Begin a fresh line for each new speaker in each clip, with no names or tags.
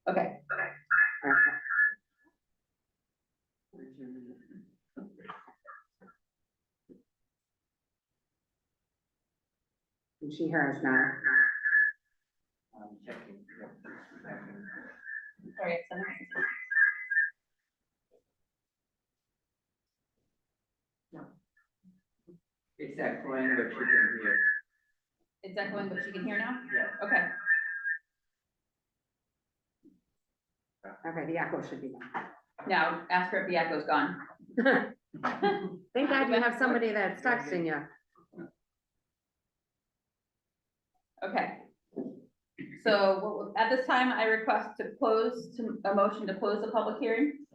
Okay.
Can she hear us now?
I'm checking.
Sorry,
It's echoing, but you can hear.
it's echoing, but she can hear now?
Yeah.
Okay.
Okay, the echo should be gone.
Now ask her if the echo's gone.
Thank God you have somebody that's texting you.
Okay. So at this time, I request a motion to close the public hearing.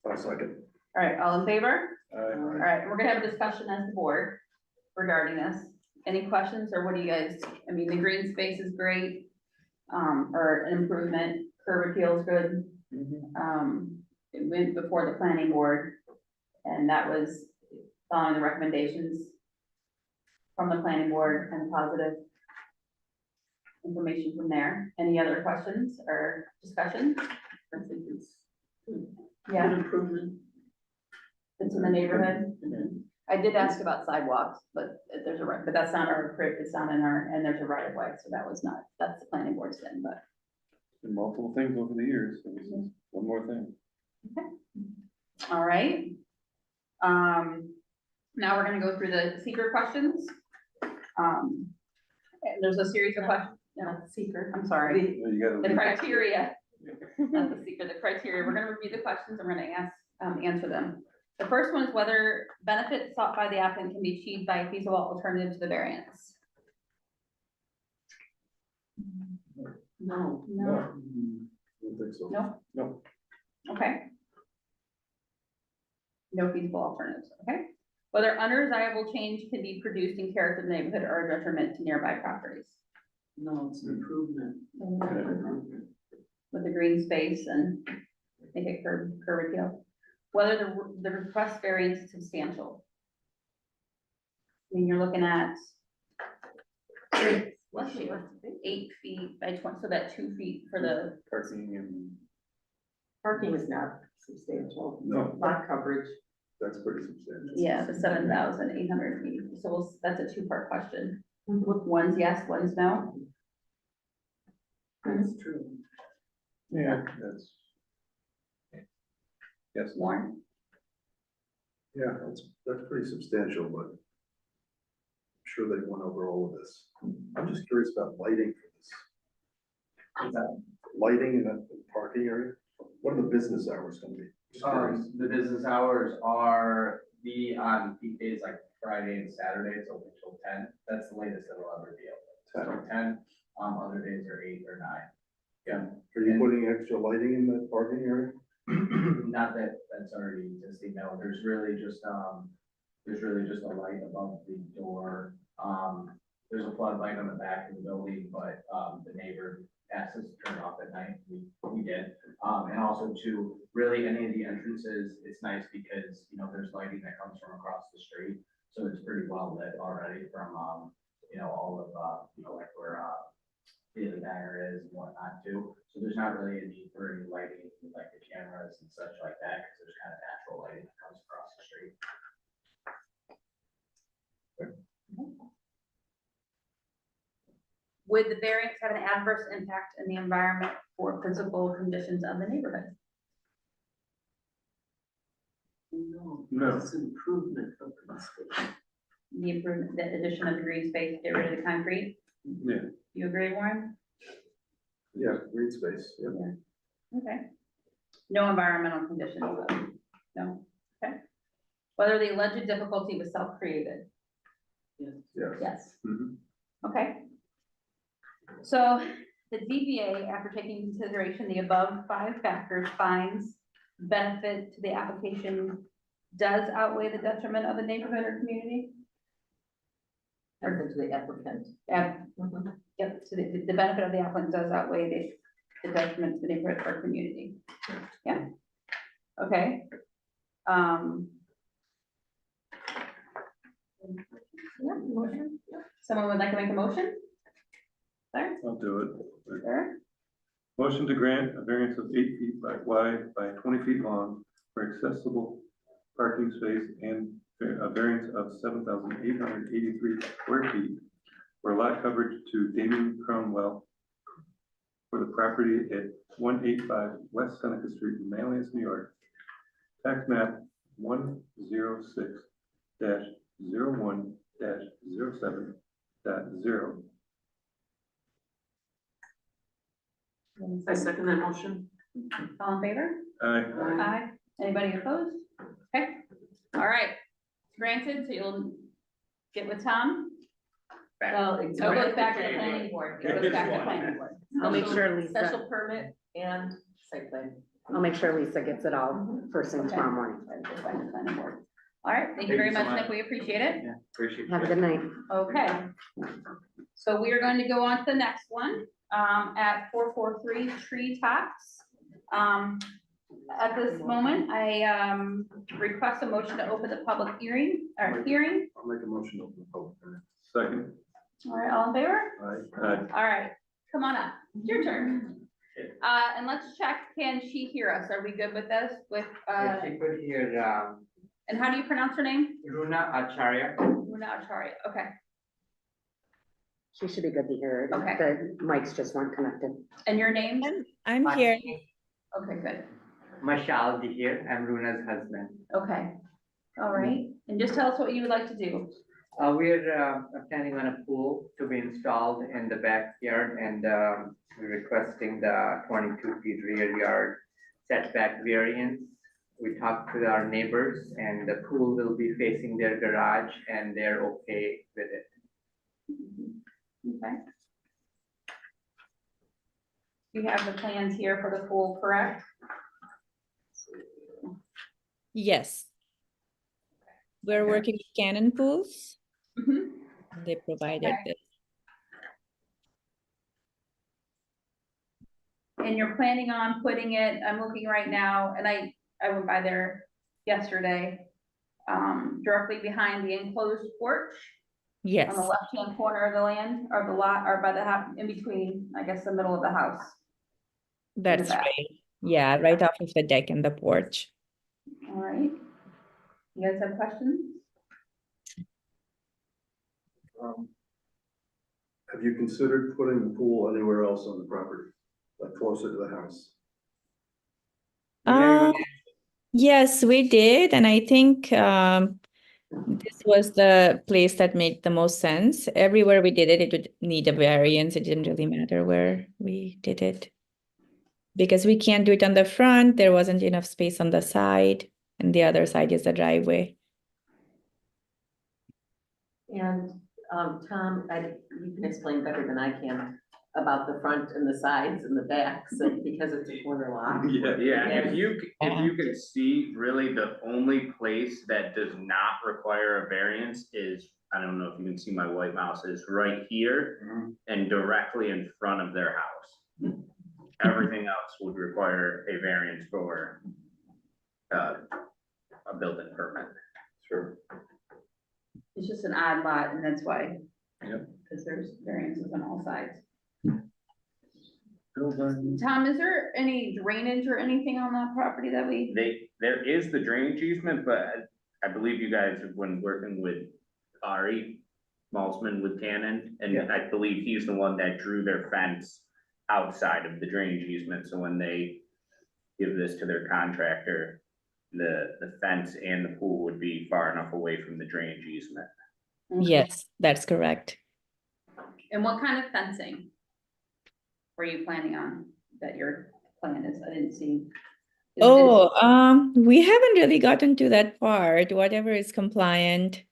I'll second.
All right, all in favor? All
Aye.
right, we're gonna have a discussion as the board regarding this. Any questions, or what do you guys, I mean, the green space is great, or an improvement, curb appeal is good. It went before the planning board, and that was following the recommendations from the planning board and positive information from there. Any other questions or discussion?
I think it's
Yeah,
an improvement.
it's in the neighborhood. I did ask about sidewalks, but there's a, but that's not our, it's not in our, and there's a right of way, so that was not, that's the planning board's thing, but.
Been multiple things over the years, so this is one more thing.
All right. Now we're gonna go through the seeker questions. And there's a series of questions, no, seeker, I'm sorry,
You gotta
the
leave.
criteria, not the seeker, the criteria. We're gonna review the questions and we're gonna answer them. The first one is whether benefits sought by the applicant can be achieved by a feasible alternative to the variance.
No.
No.
Don't think so.
No?
No.
Okay. No feasible alternatives, okay? Whether undesirable change can be produced in character of the neighborhood or a detriment to nearby properties.
No, it's an improvement.
With the green space and make it curb appeal. Whether the request variance is substantial. I mean, you're looking at 8 feet by 20, so that 2 feet for the,
Parking and,
Parking is not substantial.
No.
Lot coverage.
that's pretty substantial.
yeah, the 7,800 feet. So that's a two-part question. One's yes, one's no.
That's true.
Yeah, that's. Yes.
Warren?
Yeah, that's pretty substantial, but I'm sure they went over all of this. I'm just curious about lighting for this.
What's that?
Lighting in the parking area, what are the business hours gonna be? Just curious.
The business hours are on peak days like Friday and Saturday, it's open till 10. That's the latest it'll ever be open. So 10, other days are 8 or 9. Yeah.
Are you putting extra lighting in the parking area?
Not that that's already existing, no, there's really just a light above the door. There's a floodlight on the back of the building, but, the neighbor asked us to turn it off at night, we did. And also to really any of the entrances, it's nice because, there's lighting that comes from across the street. So it's pretty well lit already from, all of, like where, the diner is and whatnot too. So there's not really a need for any lighting, like the cameras and such like that, because there's kind of natural lighting that comes across the street.
Would the variance have an adverse impact in the environment or physical conditions of the neighborhood?
No.
No.
It's an improvement of the space.
The improvement, the addition of the green space, get rid of the concrete?
Yeah.
You agree, Warren?
Yeah, green space, yeah.
Okay. No environmental conditions, though? No, okay. Whether the alleged difficulty was self-created?
Yes.
Yes.
Yes.
Mhm.
Okay. So the ZBA, after taking into consideration the above 5 factors, finds benefit to the application does outweigh the detriment of the neighborhood or community?
Or to the applicant.
Yep, so the benefit of the applicant does outweigh the detriment to the neighborhood or community. Yeah. Okay. Yeah, motion. Someone would like to make a motion? There,
I'll do it.
there.
Motion to grant a variance of 8 feet wide by 20 feet long for accessible parking space and a variance of 7,883 square feet for lot coverage to Damien Cromwell for the property at 185 West Seneca Street in Manlius, New York. Tax map 106-01-07.0.
I second that motion.
All in favor?
Aye.
Aye. Anybody opposed? Okay, all right, granted, so you'll get with Tom.
Well,
So it goes back to the planning board, it goes back to the planning board.
I'll make sure Lisa,
Special permit and site plan.
I'll make sure Lisa gets it all first thing tomorrow morning.
Goes back to the planning board. All right, thank you very much, Nick, we appreciate it.
Yeah, appreciate it.
Have a good night.
Okay. So we are going to go on to the next one, at 443 Tree Tops. At this moment, I, request a motion to open the public hearing.
I'll make a motion to open the public hearing.
Second.
All right, all in favor?
Aye.
All right, come on up, it's your turn. And let's check, can she hear us? Are we good with this? With,
Yes, you could hear
and how do you pronounce her name?
Runa Acharya.
Runa Acharya, okay.
She should be good to hear.
Okay.
The mics just weren't connected.
And your name?
I'm here.
Okay, good.
Mashaldi here. I'm Runa's husband.
Okay, all right. And just tell us what you would like to do.
We're planning on a pool to be installed in the backyard, and we're requesting the 22 feet rear yard setback variance. We talked with our neighbors, and the pool will be facing their garage, and they're okay with it.
Okay. You have the plans here for the pool, correct?
Yes. We're working with Cannon Pools.
Mhm.
They provided
Okay.
this.
And you're planning on putting it, I'm looking right now, and I went by there yesterday, directly behind the enclosed porch
Yes,
on the left-hand corner of the land, or the lot, or by the house, in between, I guess, the middle of the house.
that's
back.
right. Yeah, right off of the deck and the porch.
All right. You guys have questions?
Have you considered putting the pool anywhere else on the property, like closer to the house?
Yes, we did, and I think this was the place that made the most sense. Everywhere we did it, it would need a variance. It didn't really matter where we did it. Because we can't do it on the front, there wasn't enough space on the side, and the other side is the driveway.
And, Tom, you can explain better than I can about the front and the sides and the backs, and because it's a corner lot.
Yeah, if you
Yeah.
can see, really the only place that does not require a variance is, I don't know if you can see my white mouse, is right here and directly in front of their house. Everything else would require a variance for a building permit.
Sure.
It's just an odd lot, and that's why.
Yep.
Because there's variances on all sides.
Building.
Tom, is there any drainage or anything on that property that we?
There is the drainage easement, but I believe you guys have been working with Ari Malzman with Cannon, and I believe he's the one that drew their fence outside of the drainage easement, so when they give this to their contractor, the fence and the pool would be far enough away from the drainage easement.
Yes, that's correct.
And what kind of fencing were you planning on, that your plan is? I didn't see. Is
Oh, we haven't really gotten to that part, whatever is compliant.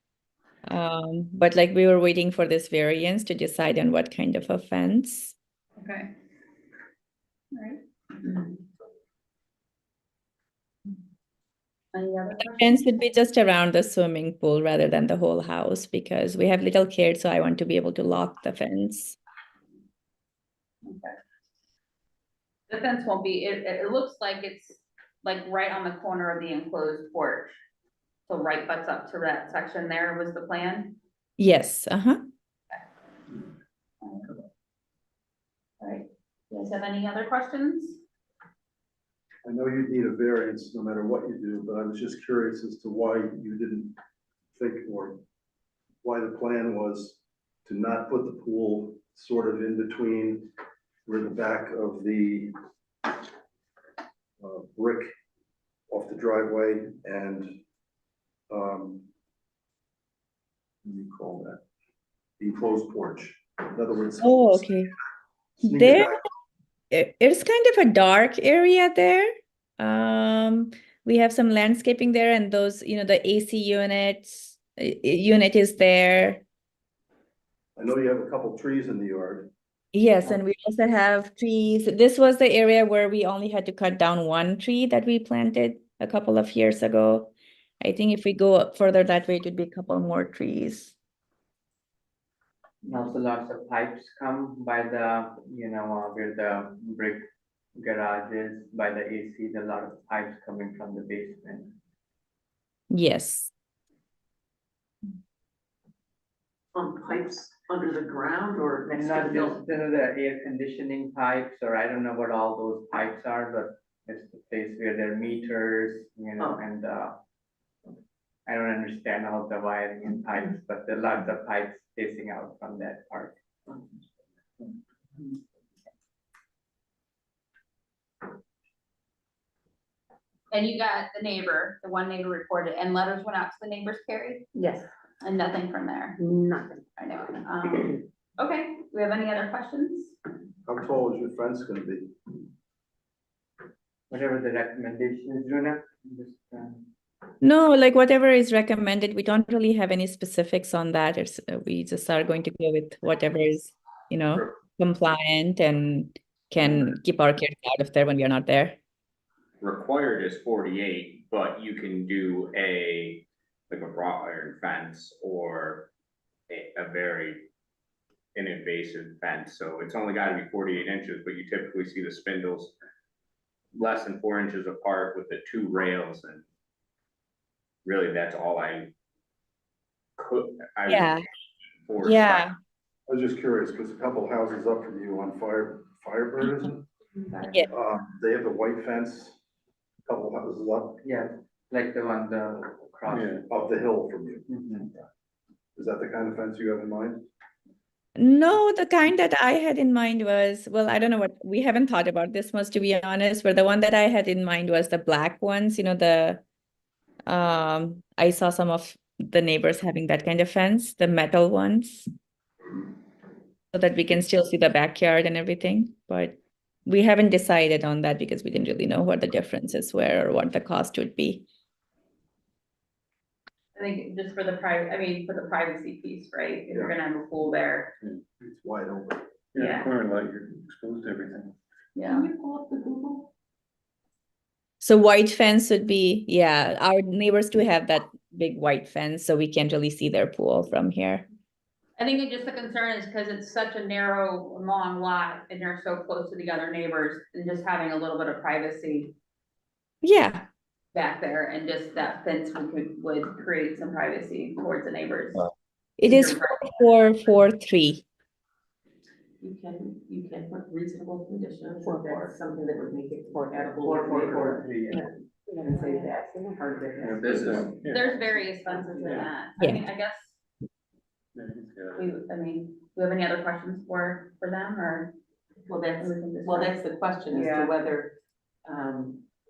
But like we were waiting for this variance to decide on what kind of a fence.
Okay. All right. Any other
The
questions?
fence would be just around the swimming pool rather than the whole house because we have little kids, so I want to be able to lock the fence.
Okay. The fence won't be, it looks like it's like right on the corner of the enclosed porch. So right butts up to that section there was the plan.
Yes,
All right. You guys have any other questions?
I know you'd need a variance no matter what you do, but I was just curious as to why you didn't think, or why the plan was to not put the pool sort of in between where the back of the brick off the driveway and what do you call that? The enclosed porch. In other words.
Oh, okay.
sneak it
There,
back.
it's kind of a dark area there. We have some landscaping there, and those, the AC unit is there.
I know you have a couple trees in the yard.
Yes, and we also have trees. This was the area where we only had to cut down one tree that we planted a couple of years ago. I think if we go up further that way, it would be a couple more trees.
And also lots of pipes come by the, where the brick garage is, by the AC, there are a lot of pipes coming from the basement.
Yes.
Pipes under the ground or
And
next to the
not
building?
just, the air conditioning pipes, or I don't know what all those pipes are, but it's the place where there are meters,
Oh.
and, I don't understand all the wiring and pipes, but there are lots of pipes facing out from that part.
And you got the one neighbor reported, and letters went out to the neighbors, Carrie,
Yes,
and nothing from there.
nothing.
I know. Okay, do we have any other questions?
How tall is your fence gonna be?
Whatever the recommendation is, Juna, just,
No, like whatever is recommended, we don't really have any specifics on that. It's we just are going to go with whatever is, compliant and can keep our kids out of there when we are not there.
Required is 48, but you can do like a wrought iron fence or a very invasive fence. So it's only got to be 48 inches, but you typically see the spindles less than 4 inches apart with the two rails, and really that's all I
Yeah.
forced
Yeah.
I was just curious, because a couple houses up from you on Firebird, isn't
Yeah.
it? They have a white fence, a couple houses up,
yeah, like the one, the cross.
Yeah.
up the hill from you.
Mhm.
Is that the kind of fence you have in mind?
No, the kind that I had in mind was, well, I don't know what, we haven't thought about this much, to be honest, but the one that I had in mind was the black ones, I saw some of the neighbors having that kind of fence, the metal ones, so that we can still see the backyard and everything, but we haven't decided on that because we didn't really know what the differences were or what the cost would be.
I think just for the for the privacy piece, right? If you're gonna have a pool there,
It's wide open.
Yeah.
Corner light, you're exposed to everything.
yeah.
you pull up the Google?
So white fence would be, yeah, our neighbors do have that big white fence, so we can't really see their pool from here.
I think just the concern is because it's such a narrow, long lot and they're so close to the other neighbors and just having a little bit of privacy
Yeah,
back there and just that fence would create some privacy towards the neighbors.
it is 443.
You can put reasonable conditions, if that's something that would make it portable. You're gonna say that, it's gonna hurt it.
This is,
Yeah.
There's various fences in that. I guess,
Yeah, he's got it.
do we have any other questions for them or?
Well, that's the question as
Yeah.
to whether,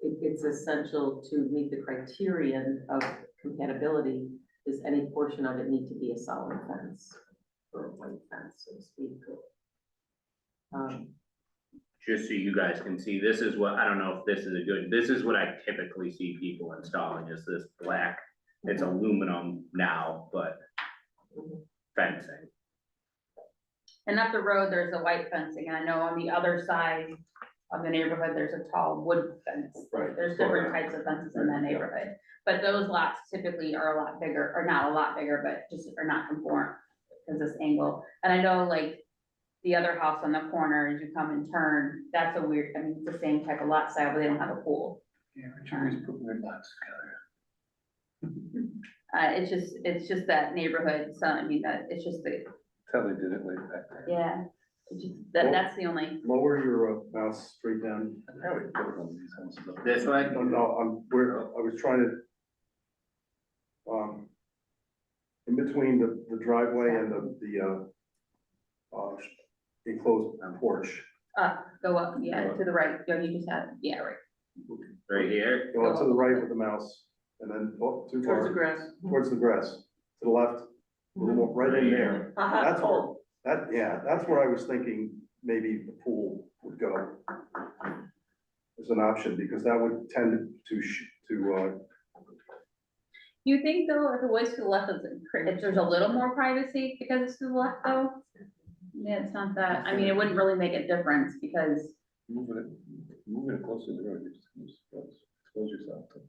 it's essential to meet the criterion of compatibility. Does any portion of it need to be a solid fence or a white fence, so to speak?
just so you guys can see, this is what, I don't know if this is this is what I typically see people installing, is this black. It's aluminum now, but fencing.
And up the road, there's a white fencing, and I know on the other side of the neighborhood, there's a tall wood fence.
Right.
There's different types of fences in that neighborhood, but those lots typically are a lot bigger, or not a lot bigger, but just are not conform because this angle. And I know like the other house on the corner, as you come and turn, that's a weird, it's the same type of lot style, but they don't have a pool.
Yeah, Jerry's putting their lots together.
It's just that neighborhood, so it's just the,
That's how they did it way back then.
yeah. That's the only,
Lower your mouse straight down.
This way?
No, no, I was trying to, in between the driveway and the enclosed porch.
go up, yeah, to the right, you just had, yeah, right.
Right here,
Go to the right with the mouse, and then, oh, too far.
Towards the grass.
Towards the grass, to the left, a little more, right in there. That's where, that's where I was thinking maybe the pool would go. As an option, because that would tend to,
You think though, if it was to the left, if there's a little more privacy because it's to the left though? Yeah, it's not that, I mean, it wouldn't really make a difference because,
Moving it closer to the road, you just expose yourself to.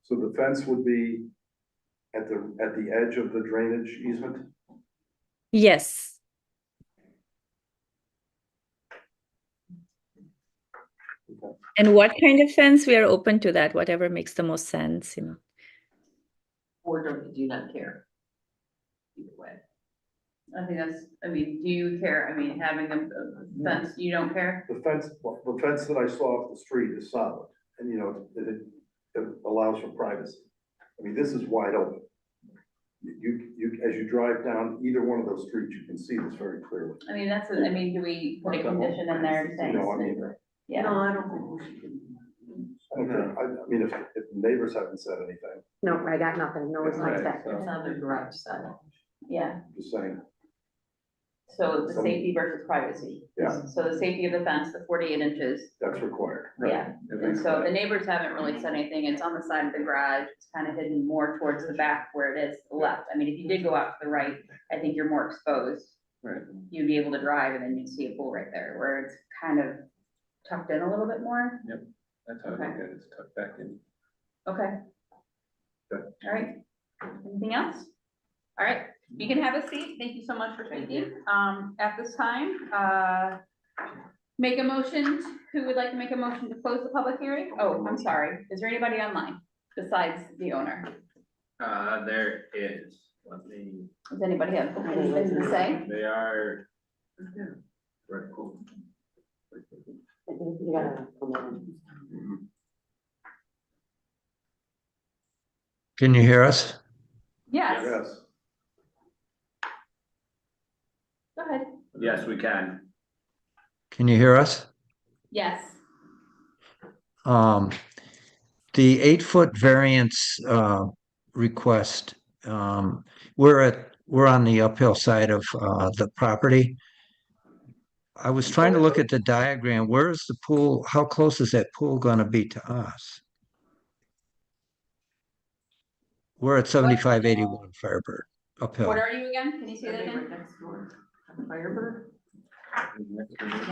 so the fence would be at the edge of the drainage easement?
Yes.
Okay.
And what kind of fence? We are open to that, whatever makes the most sense, you know.
Or do you not care? Either way.
I think that's, I mean, do you care, I mean, having a fence, you don't care?
The fence that I saw off the street is solid, and you know, it allows for privacy. I mean, this is wide open. As you drive down either one of those streets, you can see this very clearly.
I mean, that's, I mean, do we put a condition in there saying?
No, I mean,
Yeah,
I don't think we should.
okay, I mean, if the neighbors haven't said anything,
No, I got nothing, no response
Right,
back.
so-
It's on the garage side.
yeah,
just saying,
so the
Some-
safety versus privacy.
Yeah.
So the safety of the fence, the 48 inches,
that's required.
yeah, and so the neighbors haven't really said anything, it's on the side of the garage, it's kind of hidden more towards the back where it is to the left. I mean, if you did go out to the right, I think you're more exposed.
Right.
You'd be able to drive and then you'd see a pool right there, where it's kind of tucked in a little bit more.
That's how I look at it, it's tucked back in.
Okay.
Okay.
All right, anything else? All right, you can have a seat, thank you so much for speaking. At this time, make a motion, who would like to make a motion to close the public hearing? Oh, I'm sorry, is there anybody online besides the owner?
there is, let me,
Does anybody have anything to say?
they are.
Right, cool.
You gotta come
Can you hear us?
Yes,
Yes,
go ahead.
Yes, we can.
Can you hear us?
Yes,
The 8-foot variance request, we're on the uphill side of the property. I was trying to look at the diagram. Where is the pool? How close is that pool gonna be to us? We're at 7581 Firebird uphill.
what are you again? Can you say that
Right
again?
next door. Firebird?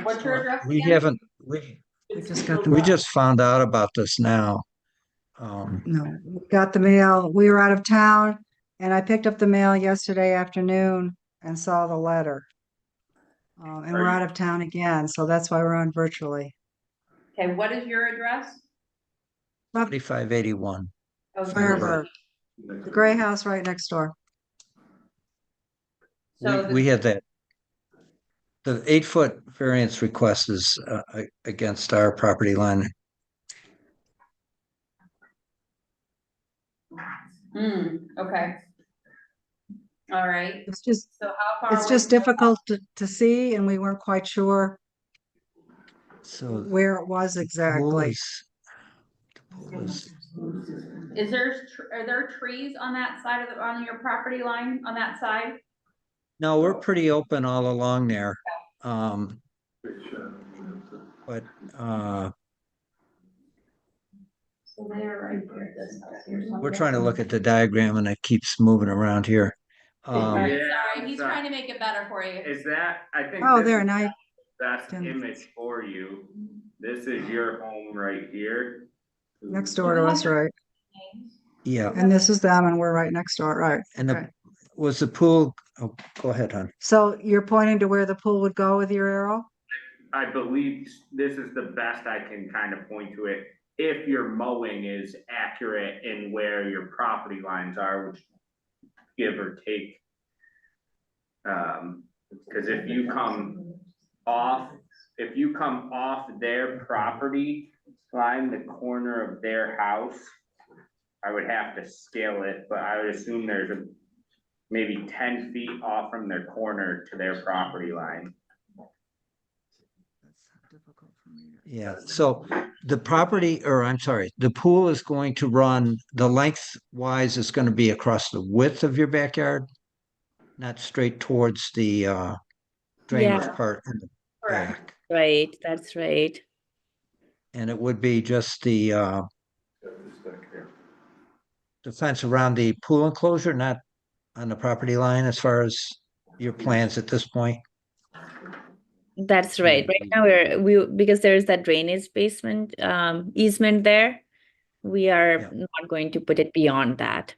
What's your address
We
again?
haven't,
We just got
we just found out about this now.
No, we got the mail. We were out of town and I picked up the mail yesterday afternoon and saw the letter. And we're out of town again, so that's why we're on virtually.
Okay, what is your address?
7581.
Oh,
Firebird, the gray house right next door.
So
We had that. The 8-foot variance request is against our property line.
Okay. All right,
It's just,
so how far?
it's
away
just
from the
difficult to see and we weren't quite sure
So
where it was
the pool
exactly.
is- the pool is-
Is there, are there trees on that side of the, on your property line, on that side?
No, we're pretty open all along there. But
So they're right here, this house here.
we're trying to look at the diagram and it keeps moving around here.
All right,
Yeah,
sorry, he's
so-
trying to make it better for you.
Is that, I think.
Oh,
this
there,
is
now,
the Best
can-
image for you. This is your home right here.
next door to us, right?
Yeah,
And this is them and we're right next door, right?
and
Okay.
was the pool, oh, go ahead, hon.
So you're pointing to where the pool would go with your arrow?
I believe this is the best I can kind of point to it. If your mowing is accurate in where your property lines are, which give or take. Cause if you come off their property line, the corner of their house, I would have to scale it, but I would assume there's maybe 10 feet off from their corner to their property line.
Yeah, so the property, or I'm sorry, the pool is going to run, the lengthwise is going to be across the width of your backyard, not straight towards the drainage
Yeah.
part in the
Correct.
back.
Right, that's right.
And it would be just the fence around the pool enclosure, not on the property line as far as your plans at this point.
That's right. Right now because there's that drainage basement easement there, we are
Yeah.
not going to put it beyond that.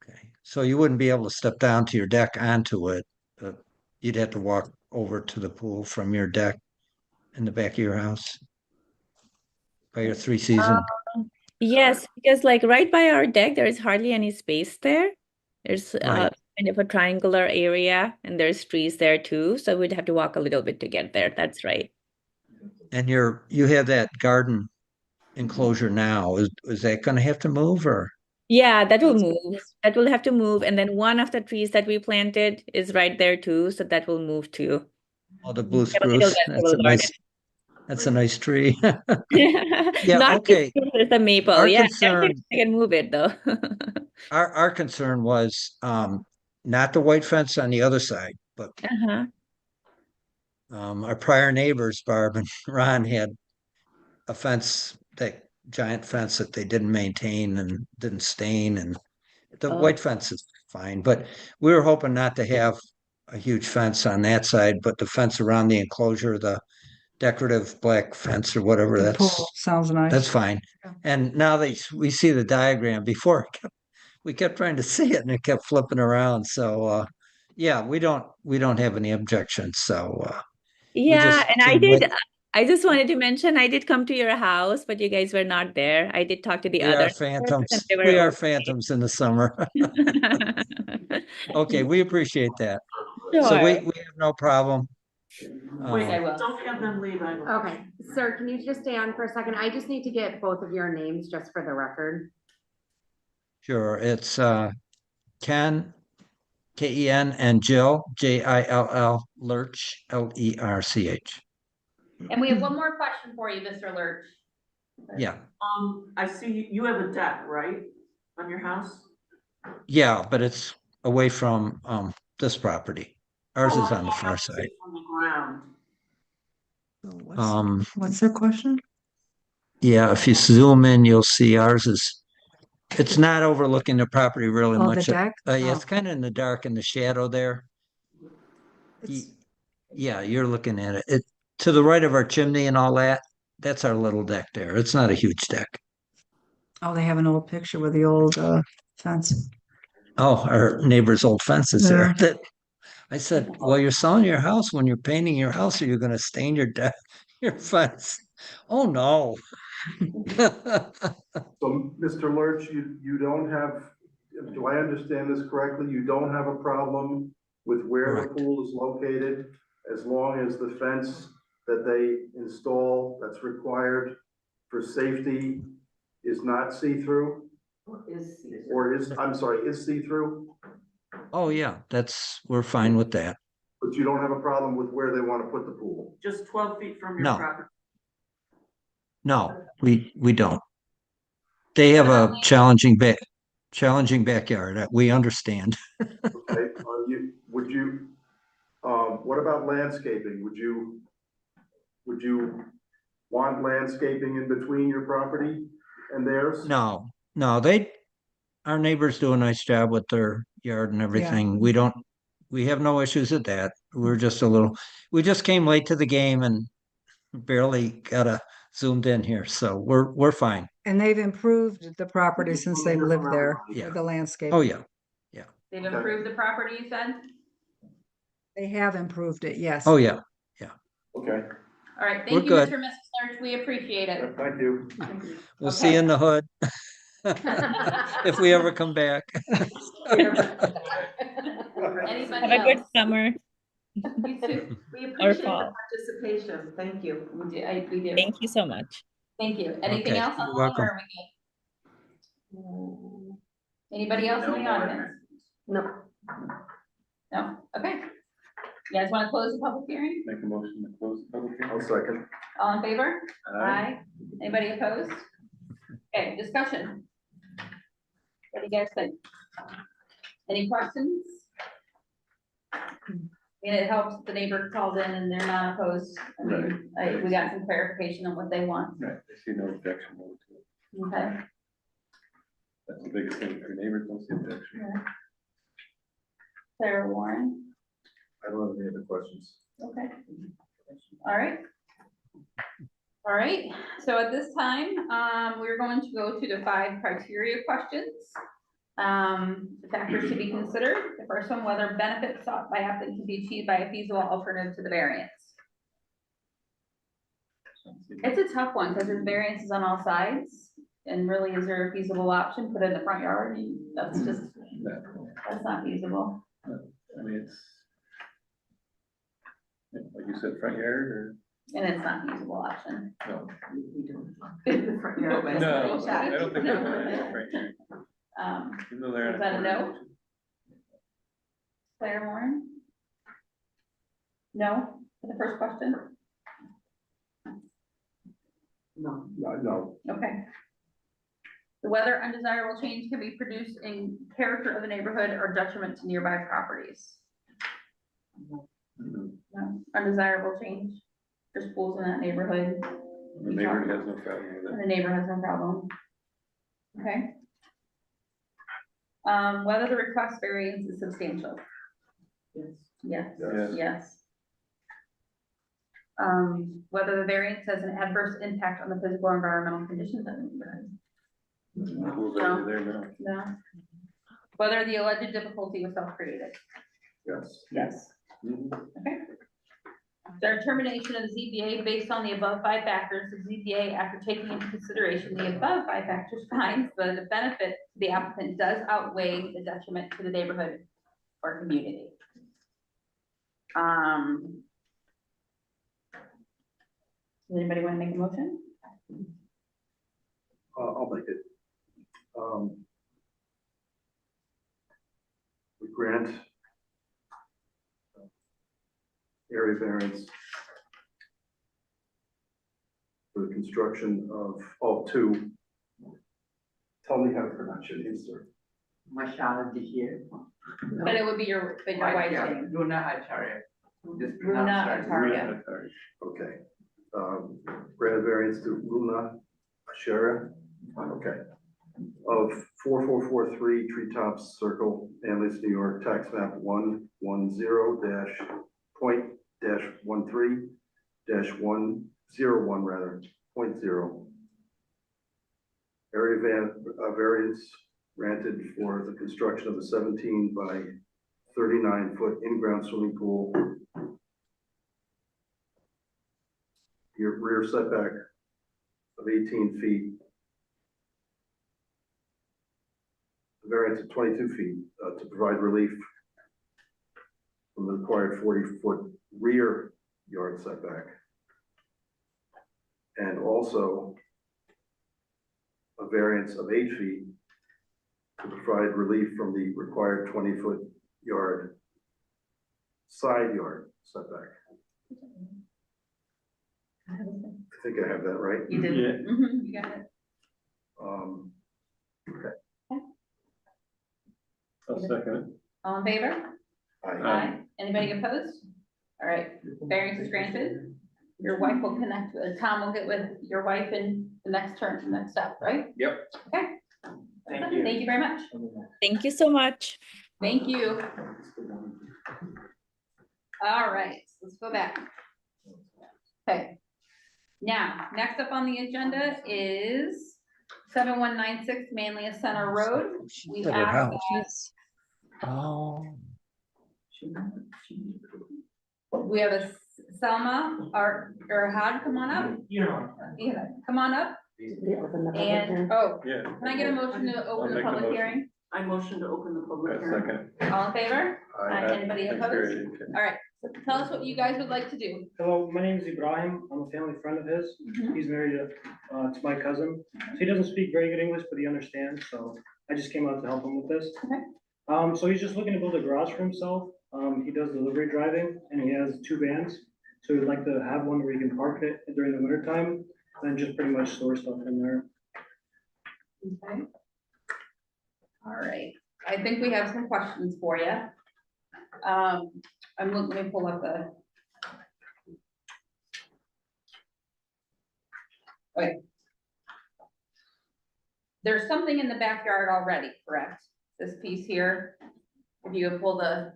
Okay, so you wouldn't be able to step down to your deck onto it, but you'd have to walk over to the pool from your deck in the back of your house by your three-season.
Yes, because like right by our deck, there is hardly any space there. There's
Right.
kind of a triangular area and there's trees there too. So we'd have to walk a little bit to get there. That's right.
And you have that garden enclosure now. Is that going to have to move or?
Yeah, that will move. That will have to move. And then one of the trees that we planted is right there too. So that will move too.
Oh, the blue
We have a little
spruce.
vegetable garden.
That's a nice tree. Yeah,
Not
okay.
the maple.
Our
Yeah,
concern,
I can move it though.
our concern was not the white fence on the other side, but
Uh-huh.
our prior neighbors, Barb and Ron, had a fence, that giant fence that they didn't maintain and didn't stain, and the
Oh.
white fence is fine, but we were hoping not to have a huge fence on that side, but the fence around the enclosure, the decorative black fence or whatever,
The pool sounds nice.
that's fine.
Yeah.
And now we see the diagram. Before we kept trying to see it and it kept flipping around. So yeah, we don't have any objections. So we
Yeah,
just
and
came with,
I just wanted to mention, I did come to your house, but you guys were not there. I did talk to the
we are
other neighbors and
phantoms.
they were
We are
okay.
phantoms in the summer. Okay, we appreciate that. So
Sure.
we have no problem.
I will.
Don't have them leave.
Okay, sir, can you just stay on for a second? I just need to get both of your names just for the record.
Sure, it's Ken, Ken, and Jill, Jill, Lurch, Lerch.
And we have one more question for you, Mr. Lurch.
Yeah,
I see you have a deck, right, on your house?
yeah, but it's away from this property. Ours
Oh,
is on the
I
far
see
side.
it on the ground.
What's the question?
Yeah, if you zoom in, you'll see ours is, it's not overlooking the property really
Oh, the
much.
deck?
Yeah, it's
Oh.
kind of in the dark in the shadow there.
It's-
Yeah, you're looking at it. It to the right of our chimney and all that. That's our little deck there. It's not a huge deck.
Oh, they have an old picture with the old fence.
Oh, our neighbor's old fence is there.
Yeah.
I said, well, you're selling your house. When you're painting your house, are you going to stain your deck, your fence? Oh, no.
So, Mr. Lurch, you don't have, do I understand this correctly? You don't have a problem with where the
Correct.
pool is located as long as the fence that they install that's required for safety is not see-through? I'm sorry, is see-through?
Oh, yeah, we're fine with that.
But you don't have a problem with where they want to put the pool?
Just 12 feet from your
No.
property.
No, we don't. They have a challenging backyard. We understand.
Okay, what about landscaping? Would you want landscaping in between your property and theirs?
No, our neighbors do a nice job with their yard and everything. We have no issues with that. We just came late to the game and barely got zoomed in here, so we're fine.
And they've improved the property since they've lived there
Yeah.
with the landscape.
Oh, yeah.
They've improved the property, you said?
They have improved it, yes.
Oh, yeah.
Okay,
All right,
We're
thank you,
good.
Mr. Lurch. We appreciate it.
thank you.
We'll see you in the hood. If we ever come back.
Anybody
Have a good
else?
summer
You too. We
or
appreciate the
fall.
participation. Thank you.
We do.
Thank you so much.
Thank you. Anything
Okay,
else
you're
online
welcome.
or are we good? Anybody else in
No
the
more
audience?
No.
No? Okay. You guys want to close the public hearing?
Make a motion to close the public hearing.
I'll second.
All in favor? Aye. Anybody opposed? Okay, discussion. What do you guys think? Any questions? And it helps if the neighbor calls in and they're not opposed. I mean, we got some clarification on what they want.
Right, I see no objection to it.
Okay.
That's the biggest thing, if your neighbors don't see objection.
Sarah Warren.
I don't have any other questions.
Okay. All right. All right, so at this time, we're going to go to the 5 criteria questions. The factors to be considered. The first one, whether benefits sought by applicant can be achieved by a feasible alternative to the variance. It's a tough one because there's variances on all sides. And really, is there a feasible option? Put it in the front yard? That's just, that's not feasible.
I mean, it's, like you said, front yard or?
And it's not a feasible option.
No.
In the front yard.
No,
Yeah.
I don't think
No.
that's right. Even though they're on
Is that a no?
corner.
Claire Warren? No, for the first question?
No.
No,
Okay. The whether undesirable change can be produced in character of the neighborhood or detriment to nearby properties.
Mhm.
No, undesirable change. There's pools in that neighborhood.
The neighbor has no problem with
And
it.
the neighbor has no problem. Okay. Whether the request variance is substantial.
Yes.
Yes.
Yes.
Yes. Whether the variance has an adverse impact on the physical or environmental conditions of the neighborhood.
The pool's already there now.
No. Whether the alleged difficulty was self-created.
yes.
Yes.
Mhm.
Okay. The determination of the ZBA based on the above 5 factors, the ZBA, after taking into consideration the above 5 factors, finds that the benefit to the applicant does outweigh the detriment to the neighborhood or community. Does anybody want to make a motion?
I'll make it. We grant area variance for the construction of 2. Tell me how to pronounce your name, sir.
Mashal here.
But it would be your wife's name.
Luna Acharya. Just
Runa
pronounce right.
Acharya.
Sorry.
Okay. Grant variance to Luna Asherah. Okay. Of 4443 Treetops Circle, Manlius, New York, tax map 110-.13-101 rather, .0. Area variance granted for the construction of a 17 by 39-foot in-ground swimming pool. Your rear setback of 18 feet. Variance of 22 feet to provide relief from the required 40-foot rear yard setback. And also a variance of 8 feet to provide relief from the required 20-foot yard side yard setback. I think I have that right.
You did.
Yeah.
Mhm, you got it.
Okay.
I'll second it.
All in favor?
Aye.
Anybody opposed? All right, variance is granted. Your wife will connect, Tom will get with your wife in the next step, right?
Yep.
Okay.
Thank you.
Thank you very much.
Thank you so much.
Thank you. All right, let's go back. Okay. Now, next up on the agenda is 7196 Manlius Center Road. We
At her
asked
house. Oh.
We have a Selma or Had, come on up. Yeah, come on up. And, oh,
Yeah.
can I get a motion to
I'll
open the
make the
public
motion.
hearing?
I motion to open the public
A
hearing.
second.
All in favor?
I-
Anybody
Thanks,
opposed?
Gary. Okay.
All right, so tell us what you guys would like to do.
Hello, my name is Ibrahim. I'm a family friend of his.
Mhm.
He's married to my cousin. So he doesn't speak very good English, but he understands, so I just came out to help him with this.
Okay.
So he's just looking to build a garage for himself. He does delivery driving and he has 2 vans. So he'd like to have one where he can park it during the winter time and just pretty much store stuff in there.
Okay. All right, I think we have some questions for you. Let me pull up the. Okay. There's something in the backyard already, correct? This piece here, if you pull the,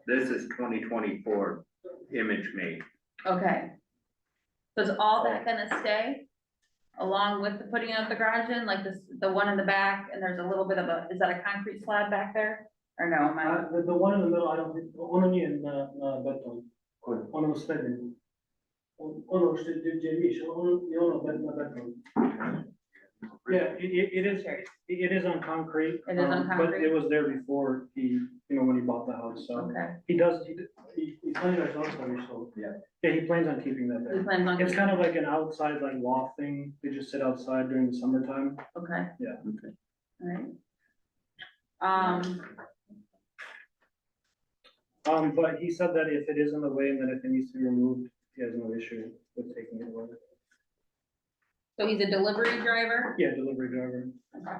This is 2024 image made.
okay. So is all that gonna stay? Along with the putting out the garage in, like this, the one in the back, and there's a little bit of a, is that a concrete slab back there? Or no, am I?
The one in the middle, I don't think, on nie na beton. Ono wtedy. Ono już dziewięć, ono na beton. Yeah, it is on concrete.
It is on
But
concrete?
it was there before when he bought the house, so.
Okay,
He plans on selling, so.
Yeah.
Yeah, he plans on keeping that
he
there.
plans on,
It's kind of like an outside like loft thing. They just sit outside during the summertime.
okay.
Yeah.
Okay.
All right.
But he said that if it is in the way and that if it needs to be removed, he has no issue with taking it away.
So he's a delivery driver?
Yeah, delivery driver.
Okay.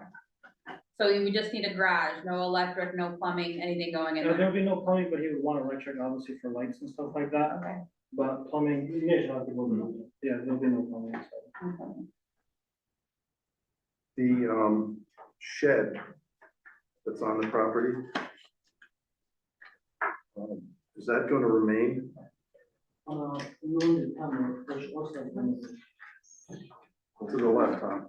So you would just need a garage, no electric, no plumbing, anything going in there?
There'll be no plumbing, but he would want electric, obviously, for lights and stuff like that.
Okay.
But plumbing, yeah, there'll be no plumbing. So.
Okay.
The shed that's on the property, is that gonna remain? To the left, huh?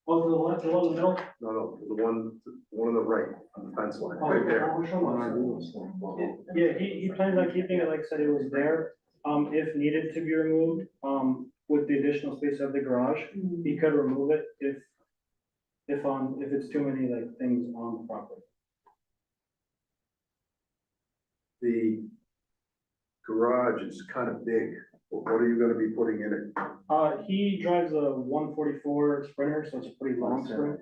Oh, the left, the one in the middle?
No, the one on the right, on the fence line,
Oh,
right there.
Yeah, he plans on keeping it, like I said, it was there, if needed to be removed, with the additional space of the garage, he could remove it if it's too many like things on the property.
The garage is kind of big. What are you gonna be putting in it?
He drives a 144 Sprinter, so it's a pretty long sprint.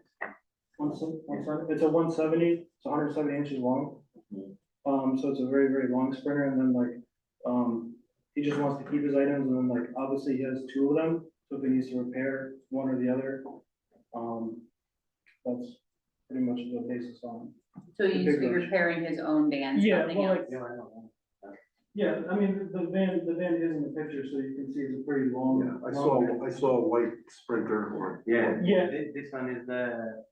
It's a 170, it's 170 inches long. So it's a very, very long Sprinter, and then like, he just wants to keep his items, and then like, obviously he has 2 of them, so if he needs to repair one or the other, that's pretty much the basis on.
So he used to be repairing his own vans,
Yeah,
nothing
well,
else?
like, yeah, I mean, the van is in the picture, so you can see it's a pretty long.
Yeah,
long van.
I saw a white Sprinter or.
Yeah.
Yeah.
This one is the.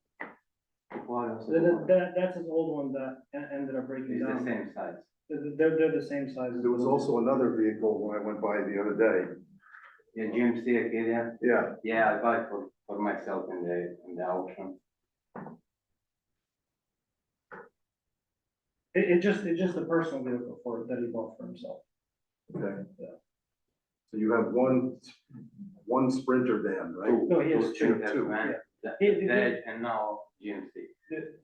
That's his old one that ended up breaking
It's the
down.
same size.
They're the same size. as
There was
the-
also another vehicle when I went by the other day.
Yeah, GMC Acadia.
Yeah,
Yeah, I bought it for myself in the auction.
It's just a personal vehicle that he bought for himself.
okay.
Yeah.
So you have one Sprinter van, right?
No, he has 2.
That's
two,
van,
Yeah.
Veg, and now GMC.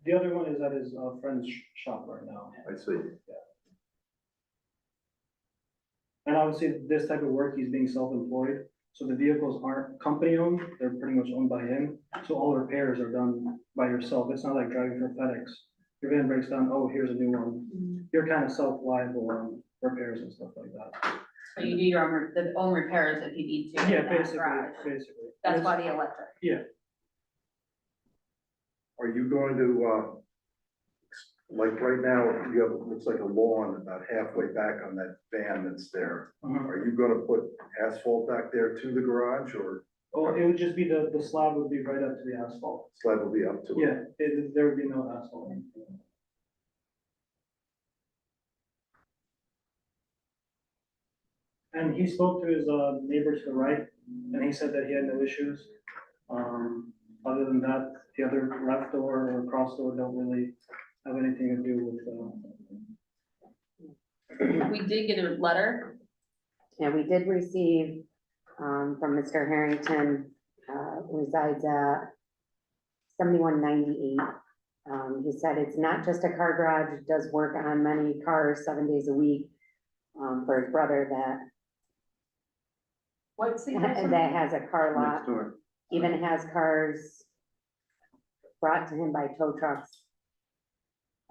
The other one is at his friend's shop right now.
I see.
And obviously, this type of work, he's being self-employed, so the vehicles aren't company-owned, they're pretty much owned by him. So all repairs are done by yourself. It's not like driving for FedEx. Your van breaks down, oh, here's a new one. You're kind of self-liable on repairs and stuff like that.
So you do your own repairs if you need to. in
Yeah,
that
basically,
garage.
basically.
That's why the electric.
Are you going to, like right now, you have, looks like a lawn about halfway back on that van that's there. Are you gonna put asphalt back there to the garage or
Oh, it would just be the slab would be right up to the asphalt.
slab will be up to it?
Yeah, there would be no asphalt. And he spoke to his neighbor to the right, and he said that he had no issues. Other than that, the other left door or cross door don't really have anything to do with.
We did get a letter.
Yeah, we did receive, from Mr. Harrington, resides at 7198 He said it's not just a car garage, it does work on many cars 7 days a week, for his brother
What's the?
that has a car lot,
Next door.
even has cars brought to him by tow trucks.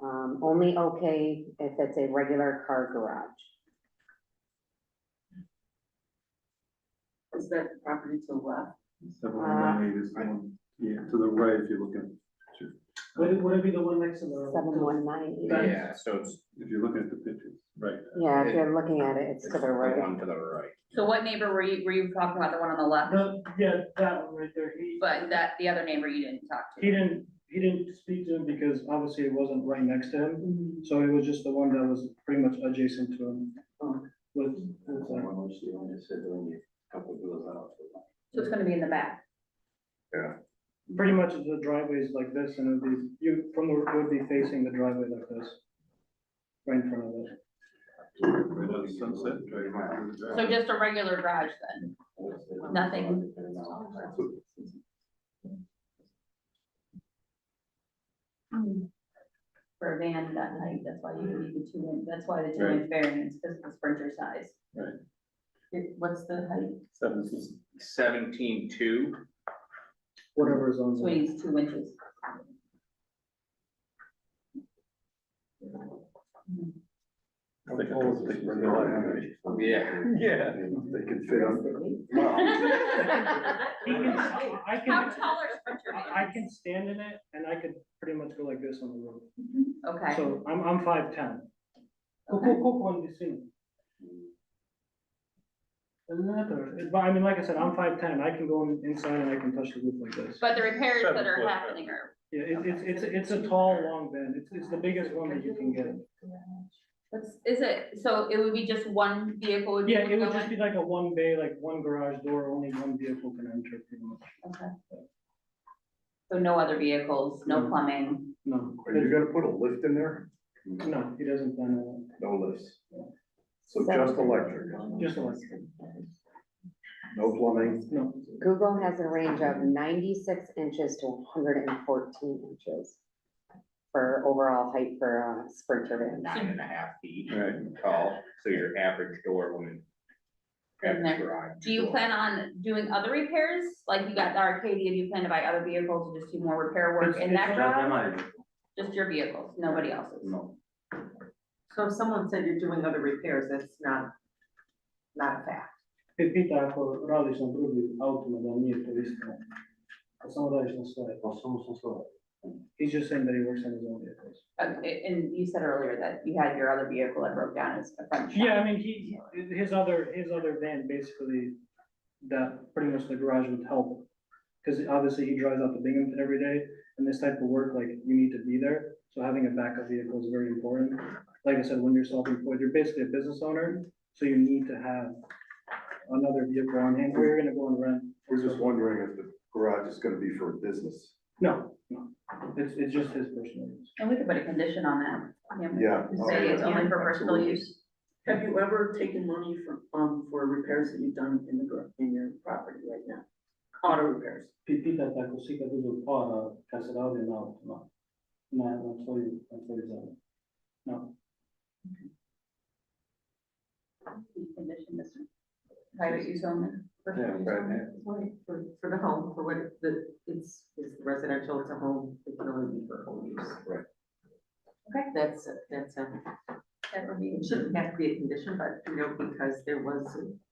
Only okay if it's a regular car garage.
Is that the property to the left?
718 is the one, yeah, to the right if you look at,
Would it be the one next to the?
719.
Yeah, so it's
if you're looking at the pictures, right.
Yeah, if you're looking at it, it's to the
the
right.
one to the right.
So what neighbor were you talking about, the one on the left?
Yeah, that one right there,
But the other neighbor you didn't talk to?
he didn't speak to him because obviously it wasn't right next to him, so it was just the one that was pretty much adjacent to him. With,
So it's gonna be in the back.
pretty much the driveway is like this, and it would be, it would be facing the driveway like this. Right in front of it.
Right on Sunset, right.
So just a regular garage then? Nothing? For a van that height, that's why you need the 2 inch, that's why the 2 inch variance, because of the Sprinter size.
Right.
What's the height?
17.2.
Whatever is on
So
the.
he needs 2 inches.
Yeah. Yeah.
They can fit on.
He can, I
How
can,
tall are Sprinter
I
vans?
can stand in it and I could pretty much go like this on the road.
Okay,
So I'm 5'10". But I mean, like I said, I'm 5'10", I can go inside and I can touch the roof like this.
but the repairs that
7
are
foot.
happening are,
Yeah, it's a tall, long van, it's the biggest one that you can get.
is it, so it would be just one vehicle would be
Yeah,
able
it
to
would
go
just
in?
be like a one bay, like one garage door, only one vehicle can enter pretty much.
Okay. So no other vehicles, no
No.
plumbing?
No,
Are you gonna put a lift in there?
no, he doesn't plan on
No lifts. So just electric,
it, just electric,
no plumbing?
no.
Google has a range of 96 inches to 114 inches for overall height for a Sprinter van.
9.5 feet
Right.
tall, so your average door wouldn't.
In there.
average garage
Do you
door.
plan on doing other repairs? Like you got the Arcadia, do you plan to buy other vehicles and just do more repair work in that garage? Just your vehicles, nobody else's?
No.
So if someone said you're doing other repairs, that's not a fact.
E pita ako radiš na drugi autima da nije to isto. A samo radiš na svoje. He's just saying that he works on his own vehicles.
And you said earlier that you had your other vehicle that broke down as a front shop.
Yeah, I mean, his other van, basically, that pretty much the garage would help. Cause obviously he drives out to Binghamton every day, and this type of work, like, you need to be there, so having a backup vehicle is very important. Like I said, when you're self-employed, you're basically a business owner, so you need to have another vehicle on hand, or you're gonna go and rent.
I was just wondering if the garage is gonna be for a business.
No, it's just his personal use.
And we could put a condition on that.
Yeah.
Say it's only for personal
Absolutely.
use.
Have you ever taken money for repairs that you've done in your property right now? Auto repairs?
Pitate ako si kad uzu para, kad se radi na autima, na svoju zemlju. No.
Condition this private use only.
Yeah, right.
For the home, for what it's residential, it's a home, it can only be for home use.
Right.
Okay.
That's
That would be,
it shouldn't have to be a condition, but because there was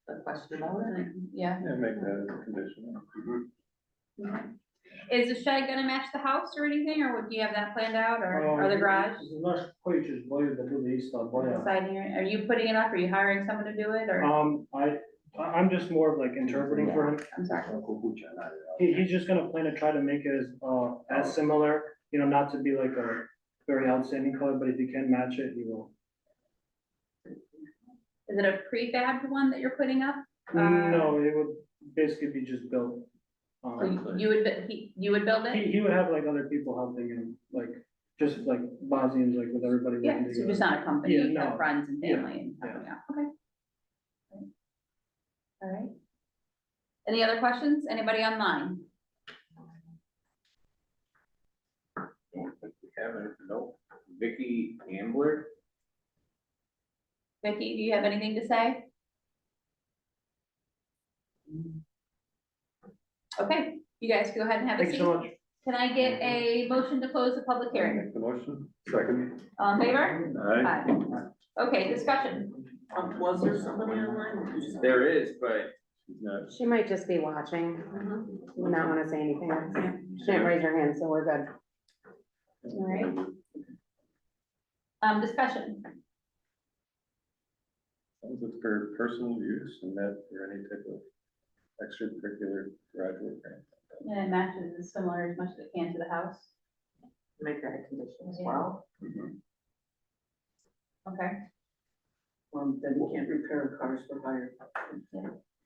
a question about it.
yeah.
Yeah, make that as a condition.
Okay. Is the shed gonna match the house or anything, or would you have that planned out, or the garage?
Znaš koji ćeš boju da bude ista boja?
Siding, are you putting it up, are you hiring someone to do it, or?
I'm just more of like interpreting for him.
I'm sorry.
He's just gonna plan to try to make it as similar, not to be like a very outstanding color, but if he can match it, he will.
Is it a prefabbed one that you're putting up?
No, it would basically be just built.
So you would build it?
He would have like other people helping him, like, just like Bosnians, like with everybody
Yeah,
working
so
together.
just not a company,
Yeah,
you have
no.
friends and
Yeah,
family and
yeah.
helping out, okay. All right. Any other questions? Anybody online?
have it, nope. Vicky Ambler,
Vicky, do you have anything to say? Okay, you guys go ahead and have a
Thanks
seat.
so much.
Can I get a motion to close the public hearing?
Make the motion.
Second.
All in favor?
Aye.
Aye. Okay, discussion.
Was there somebody online?
there is, but
She's not.
She might just be watching, not wanna say anything. She didn't raise her hand, so we're good.
All right. Discussion.
Sounds like for personal use and not for any type of extracurricular garage work. or anything.
And it matches is similar as much as it can to the house.
Make that a condition as well.
Okay,
Then you can't repair cars for hire.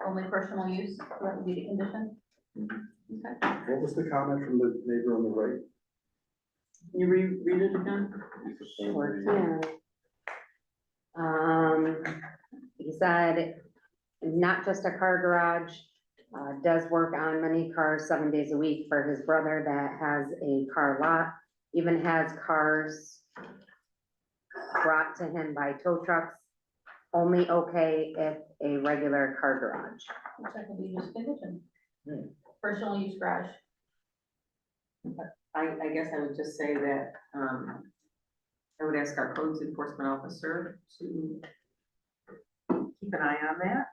only personal use, so that would be the condition. Okay.
What was the comment from the neighbor on the right?
Can you read it again?
Sure can. He said, not just a car garage, does work on many cars 7 days a week for his brother that has a car lot, even has cars brought to him by tow trucks. Only okay if a regular car garage.
Which that could be just condition. Personal use garage.
I guess I would just say that, I would ask our codes enforcement officer to keep an eye on that.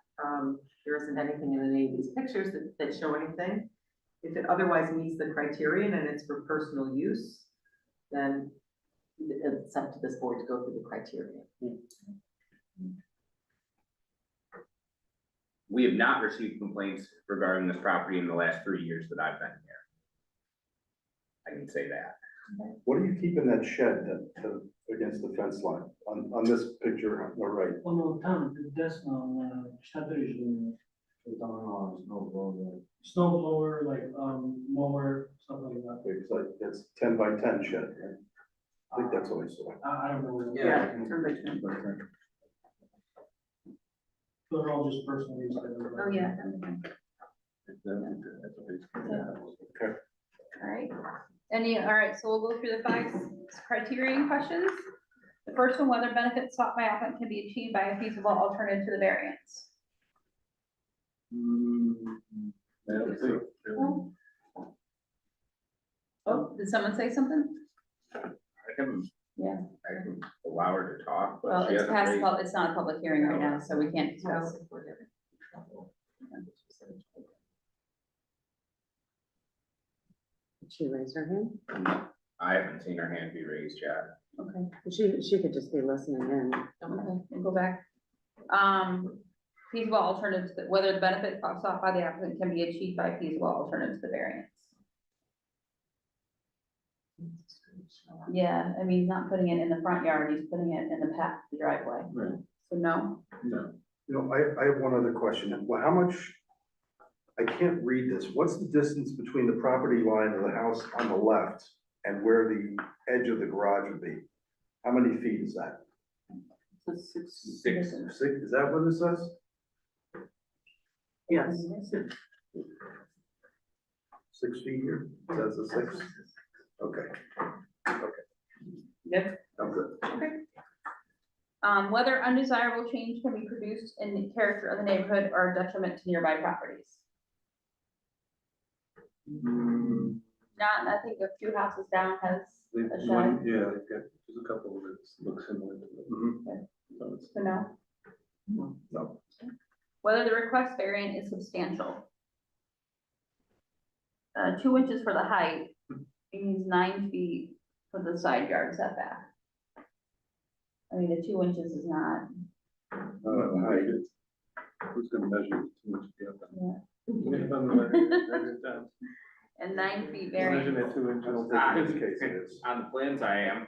There isn't anything in any of these pictures that show anything. If it otherwise meets the criterion and it's for personal use, then it's up to this board to go through the criteria.
we have not received complaints regarding this property in the last 3 years that I've been here. I can say that.
What do you keep in that shed against the fence line on this picture on the right?
No, tam, desno, cztery, snow blower, like, mower, stuff like that.
It's like, it's 10 by 10 shed, right? I think that's what I saw.
I don't know.
Yeah.
They're all just personal use.
Oh, yeah.
Okay.
All right. All right, so we'll go through the 5 criterion questions. The first one, whether benefits sought by applicant can be achieved by a feasible alternative to the variance.
I don't think.
Oh, did someone say something?
I can,
Yeah.
I can allow her to talk,
Well,
but she
it's
hasn't
past,
raised.
it's not a public hearing right now, so we can't discuss.
Did she raise her hand?
I haven't seen her hand be raised yet.
Okay.
She could just be listening in.
Okay, we'll go back. Feasible alternatives, whether the benefit sought by the applicant can be achieved by feasible alternatives to the variance. Yeah, I mean, not putting it in the front yard, he's putting it in the path, the driveway.
Right.
So no,
No.
You know, I have one other question. Well, how much, I can't read this. What's the distance between the property line of the house on the left and where the edge of the garage would be? How many feet is that?
6.
6, is that what it says?
Yes.
6 feet here? It says a 6? Okay,
yep.
I'm good.
Okay. Whether undesirable change can be produced in the character of the neighborhood or detriment to nearby properties. Not, I think a few houses down has a shed,
Yeah, they've got, there's a couple that look similar to it.
Mhm.
So it's-
so no.
No.
Whether the request variant is substantial. 2 inches for the height, it means 9 feet for the side yard setback. I mean, the 2 inches is not,
Height, who's gonna measure too much together?
Yeah. and 9 feet
Measuring
variance,
it 2 inches.
I don't think in this case it is.
On the plans I am.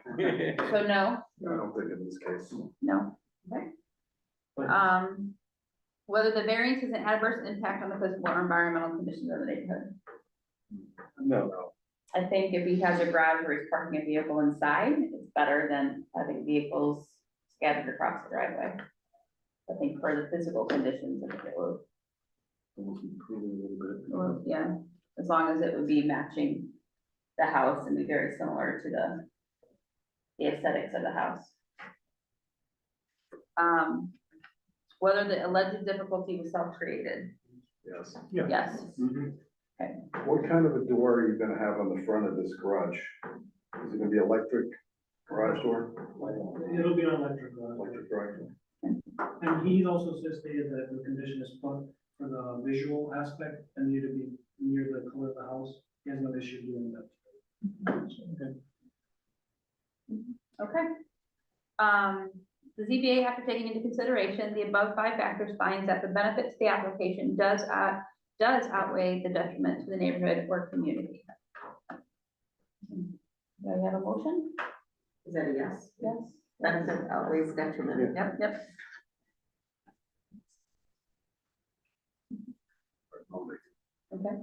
so no,
I don't think in this case.
no, okay. Whether the variance has an adverse impact on the physical or environmental conditions of the neighborhood.
No.
I think if he has a garage where he's parking a vehicle inside, it's better than having vehicles scattered across the driveway. I think for the physical conditions, I think it will,
Almost improve it a little bit.
yeah, as long as it would be matching the house and be very similar to the aesthetics of the house. Whether the alleged difficulty was self-created,
Yes.
yes.
What kind of a door are you gonna have on the front of this garage? Is it gonna be electric garage door?
It'll be an electric garage.
Electric garage door?
And he also stated that the condition is put for the visual aspect and need to be near the color of the house. He has no issue doing that.
Okay. The ZBA, after taking into consideration the above 5 factors, finds that the benefit to the application does outweigh the detriment to the neighborhood or community. Do I have a motion?
Is that a yes?
Yes.
Benefit outweighs detriment.
Yep. Okay.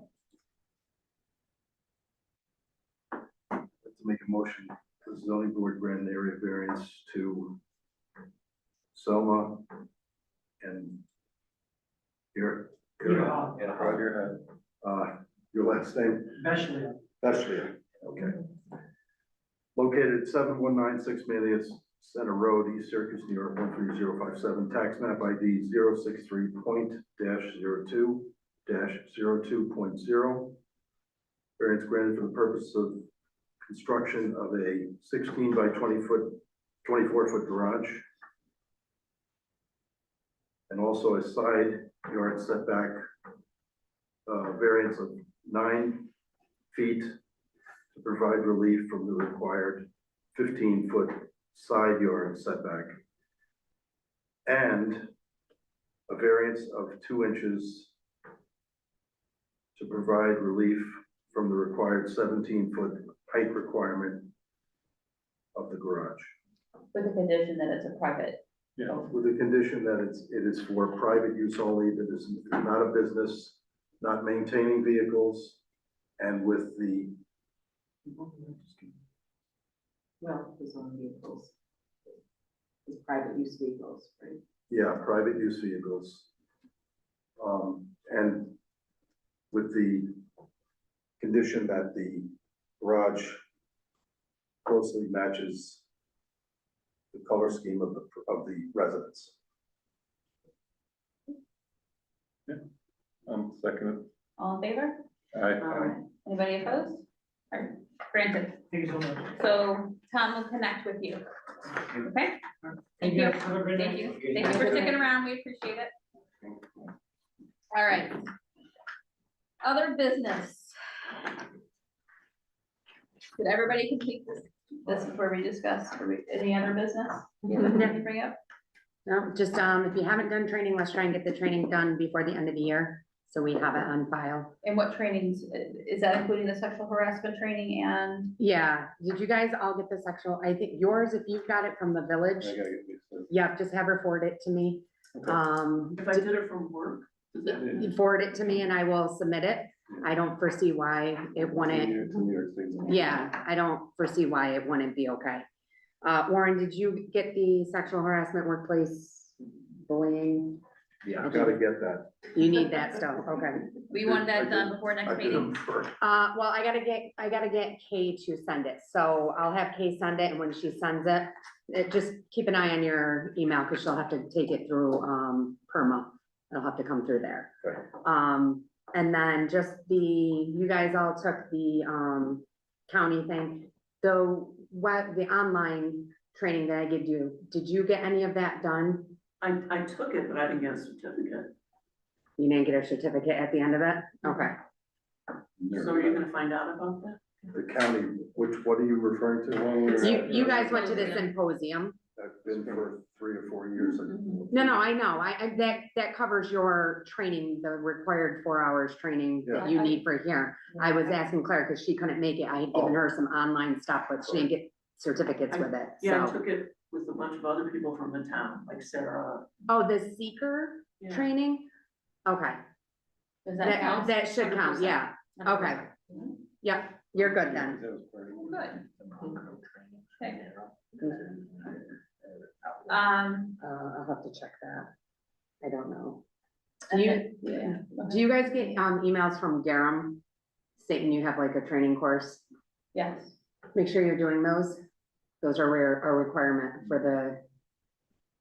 Let's make a motion, the zoning board grant an area variance to Selma and your,
Roger,
your last name?
Especially,
Beshlia, okay. Located at 7196 Manlius Center Road, East Syracuse, New York, 13057, tax map ID 063.02-02.0. Variance granted for the purpose of construction of a 16 by 24 foot garage. And also a side yard setback, variance of 9 feet to provide relief from the required 15-foot side yard setback. And a variance of 2 inches to provide relief from the required 17-foot height requirement of the garage.
With the condition that it's a private.
With the condition that it is for private use only, that is not a business, not maintaining vehicles, and with the
Well, his own vehicles. His private use vehicles, right?
yeah, private use vehicles. And with the condition that the garage closely matches the color scheme of the residence.
second.
All in favor?
Aye.
Anybody opposed? All right, granted.
thank you so much.
So Tom will connect with you. Okay? Thank you.
Have a great night.
Thank you. Thank you for sticking around. We appreciate it. All right. Other business. Did everybody complete this before we discuss? Any other business? You have anything to bring up?
No, just, if you haven't done training, let's try and get the training done before the end of the year, so we have it on file.
And what trainings, is that including the sexual harassment training and?
Yeah, did you guys all get the sexual, I think yours, if you've got it from the village,
I gotta get these things.
yeah, just have her forward it to me.
If I did it from work,
You forward it to me and I will submit it. I don't foresee why it wouldn't, yeah, I don't foresee why it wouldn't be okay. Warren, did you get the sexual harassment workplace bullying?
Yeah, I gotta get that.
You need that stuff, okay.
We want that done before
I
next
did
meeting?
them first.
Well, I gotta get Kay to send it, so I'll have Kay send it, and when she sends it, just keep an eye on your email, because she'll have to take it through, Perma. It'll have to come through there.
Okay.
And then just you guys all took the, county thing, the online training that I gave you, did you get any of that done?
I took it, but I didn't get a certificate.
You didn't get a certificate at the end of it? Okay.
So are you gonna find out about that?
The county, what are you referring to?
You guys went to the symposium.
I've been for 3 or 4 years.
No, I know, that covers your training, the required 4 hours training that you need for here. I was asking Claire, because she couldn't make it, I had given her some online stuff, but she didn't get certificates with it,
Yeah, I
so.
took it with a bunch of other people from the town, like Sarah.
Oh, the seeker
Yeah.
training? Okay,
Does that count?
that should count, yeah, okay. Yep, you're good then.
Good. Okay.
I'll have to check that. I don't know.
and
Do
then- yeah.
Do you guys get, emails from Garum stating you have like a training course?
Yes.
Make sure you're doing those Those are a requirement for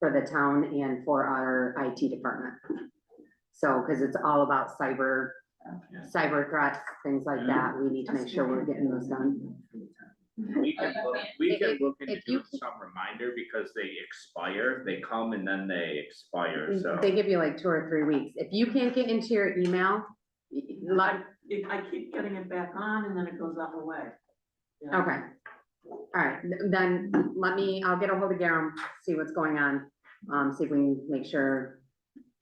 the town and for our IT department. So, because it's all about cyber threats, things like that. We need to make sure we're getting those done.
We can look into
If you-
doing some reminder because they expire, they come and then they expire, so.
They give you like 2 or 3 weeks. If you can't get into your email, like,
I keep getting it back on and then it goes out away. Yeah.
okay. All right, then I'll get a hold of Garum, see what's going on, see if we can make sure.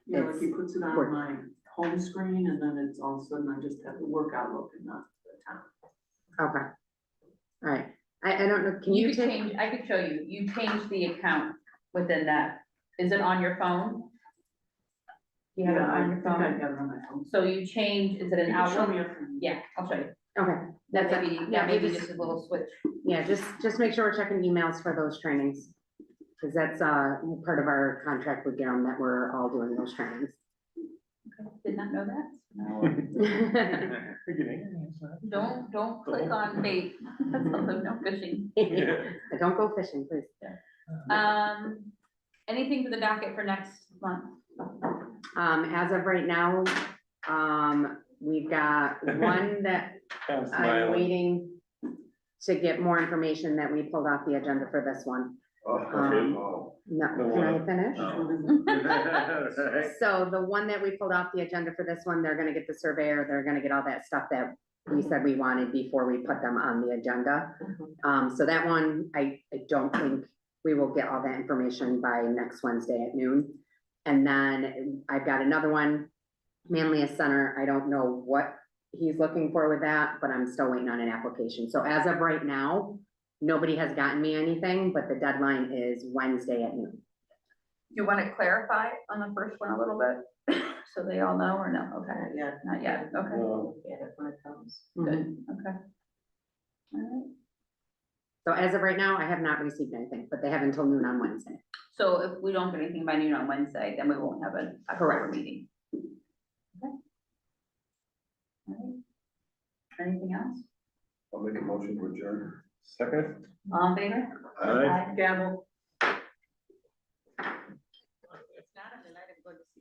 Yeah, like he
it's
puts it on
working.
my home screen and then it's all of a sudden I just have the work outlook and not the town.
Okay. All right, I don't know, can
You
you
could
take,
change, I could show you, you change the account within that. Is it on your phone? You have it
I
on your
think I
phone?
got it on my phone.
So you change, is it an
You can show
Outlook?
me if you-
Yeah, I'll show you.
okay,
That
that's
may
it.
be,
Yeah,
that may
we
be just a little switch.
Yeah, just make sure we're checking emails for those trainings. Because that's, part of our contract with Garum that we're all doing those trainings.
Did not know that. No. Don't click on bait. That's also no fishing.
Don't go fishing, please.
Anything for the docket for next month?
As of right now, we've got one that
I'm
I'm
smiling.
waiting to get more information that we pulled off the agenda for this one.
Oh,
No,
The
can I
one-
finish?
Right.
So the one that we pulled off the agenda for this one, they're gonna get the surveyor, they're gonna get all that stuff that we said we wanted before we put them on the agenda. So that one, I don't think we will get all that information by next Wednesday at noon. And then I've got another one, Manlius Center, I don't know what he's looking for with that, but I'm still waiting on an application. So as of right now, nobody has gotten me anything, but the deadline is Wednesday at noon.
Do you want to clarify on the first one a little bit? So they all know or no? Okay,
Yeah.
not yet. Okay,
Well,
Get it when it comes.
good. Okay. All right.
So as of right now, I have not received anything, but they have until noon on Wednesday.
So if we don't get anything by noon on Wednesday, then we won't have a October
Correct.
meeting. Okay. All right. Anything else?
I'll make a motion to adjourn.
second?
All in favor?
Aye.
Gavel. If not, I'm going to see